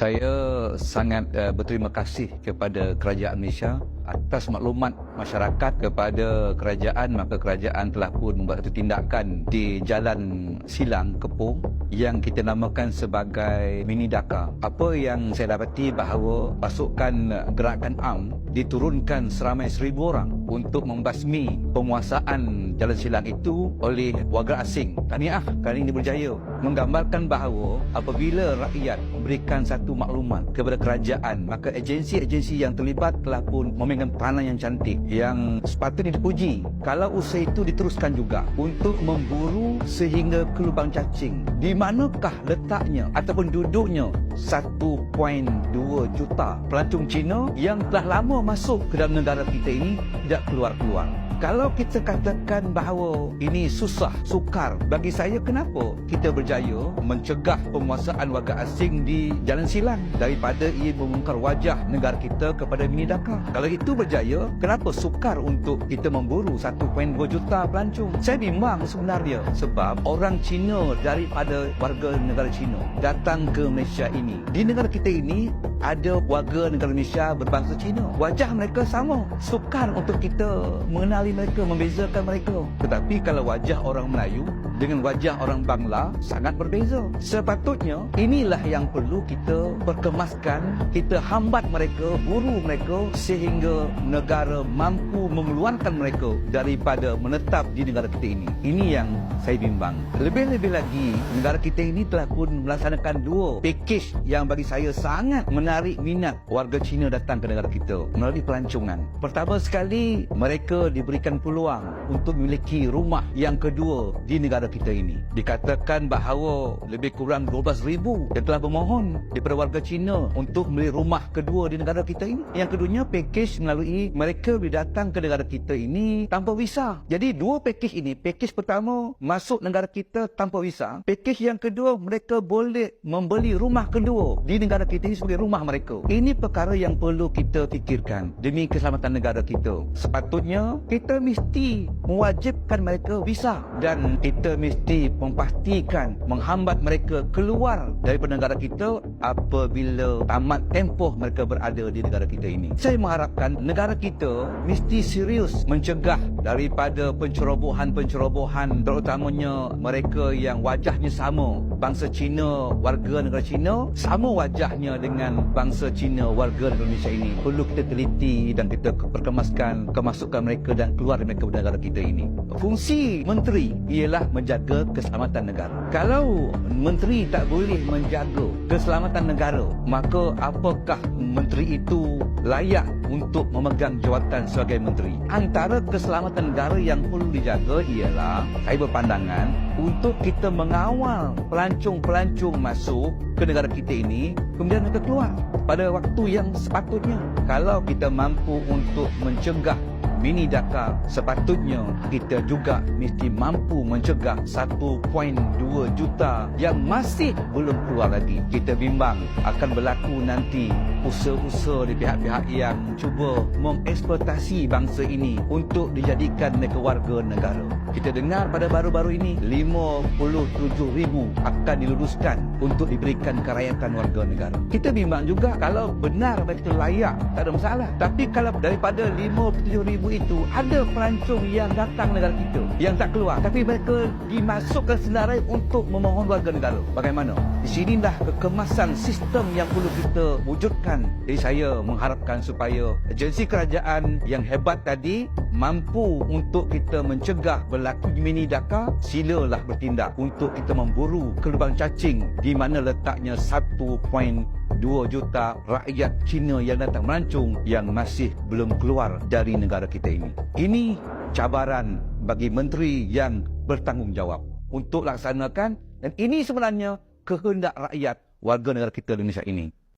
Saya sangat berterima kasih kepada Kerajaan Malaysia atas maklumat masyarakat kepada kerajaan. Maka kerajaan telah pun membuat satu tindakan di Jalan Silang, Kepong yang kita namakan sebagai Mini Dakar. Apa yang saya dapati bahawa pasukan gerakan AM diturunkan seramai 1,000 orang untuk membasmi penguasaan Jalan Silang itu oleh warga asing. Tahniah, kali ini berjaya menggambarkan bahawa apabila rakyat memberikan satu maklumat kepada kerajaan, maka agensi-agensi yang terlibat telah pun memainkan peranan yang cantik, yang sepatutnya dipuji. Kalau usaha itu diteruskan juga untuk memburu sehingga ke lubang cacing, di manakah letaknya ataupun duduknya 1.2 juta pelancong Cina yang telah lama masuk ke dalam negara kita ini tidak keluar-keluar. Kalau kita katakan bahawa ini susah, sukar, bagi saya kenapa kita berjaya mencegah penguasaan warga asing di Jalan Silang daripada ia membongkar wajah negara kita kepada Mini Dakar? Kalau itu berjaya, kenapa sukar untuk kita memburu 1.2 juta pelancong? Saya bimbang sebenarnya sebab orang Cina daripada warga negara Cina datang ke Malaysia ini. Di negara kita ini ada warga negara Malaysia berbangsa Cina. Wajah mereka sama. Sukar untuk kita mengenali mereka, membezakan mereka. Tetapi kalau wajah orang Melayu dengan wajah orang Bangla sangat berbeza. Sepatutnya inilah yang perlu kita perkemaskan, kita hambat mereka, buru mereka sehingga negara mampu mengeluarkan mereka daripada menetap di negara kita ini. Ini yang saya bimbang. Lebih-lebih lagi, negara kita ini telah pun melaksanakan 2 pakej yang bagi saya sangat menarik minat warga Cina datang ke negara kita melalui pelancongan. Pertama sekali, mereka diberikan peluang untuk memiliki rumah yang kedua di negara kita ini. Dikatakan bahawa lebih kurang 12,000 yang telah bermohon daripada warga Cina untuk membeli rumah kedua di negara kita ini. Yang keduanya, pakej melalui mereka boleh datang ke negara kita ini tanpa visa. Jadi 2 pakej ini. Pakej pertama, masuk negara kita tanpa visa. Pakej yang kedua, mereka boleh membeli rumah kedua di negara kita ini sebagai rumah mereka. Ini perkara yang perlu kita fikirkan demi keselamatan negara kita. Sepatutnya kita mesti mewajibkan mereka visa dan kita mesti memastikan menghambat mereka keluar daripada negara kita apabila tamat tempoh mereka berada di negara kita ini. Saya mengharapkan negara kita mesti serius mencegah daripada pencerobohan-pencerobohan, terutamanya mereka yang wajahnya sama. Bangsa Cina, warga negara Cina, sama wajahnya dengan bangsa Cina, warga negara Malaysia ini. Perlu kita teliti dan kita perkemaskan kemasukan mereka dan keluar mereka dari negara kita ini. Fungsi menteri ialah menjaga keselamatan negara. Kalau menteri tak boleh menjaga keselamatan negara, maka apakah menteri itu layak untuk memegang jawatan sebagai menteri? Antara keselamatan negara yang perlu dijaga ialah, saya berpandangan, untuk kita mengawal pelancong-pelancong masuk ke negara kita ini, kemudian mereka keluar pada waktu yang sepatutnya. Kalau kita mampu untuk mencegah Mini Dakar, sepatutnya kita juga mesti mampu mencegah 1.2 juta yang masih belum keluar lagi. Kita bimbang akan berlaku nanti usaha-usaha di pihak-pihak yang cuba mengeksploitasi bangsa ini untuk dijadikan mereka warga negara. Kita dengar pada baru-baru ini 57,000 akan diluluskan untuk diberikan kerakyatan warga negara. Kita bimbang juga kalau benar mereka layak, tak ada masalah. Tapi kalau daripada 57,000 itu ada pelancong yang datang negara kita yang tak keluar, tapi mereka dimasukkan senarai untuk memohon warga negara. Bagaimana? Di sinilah kekemasan sistem yang perlu kita wujudkan. Jadi saya mengharapkan supaya agensi kerajaan yang hebat tadi mampu untuk kita mencegah berlaku Mini Dakar. Silalah bertindak untuk kita memburu ke lubang cacing di mana letaknya 1.2 juta rakyat Cina yang datang melancong yang masih belum keluar dari negara kita ini. Ini cabaran bagi menteri yang bertanggungjawab untuk laksanakan, dan ini sebenarnya kehendak rakyat warga negara kita Indonesia ini.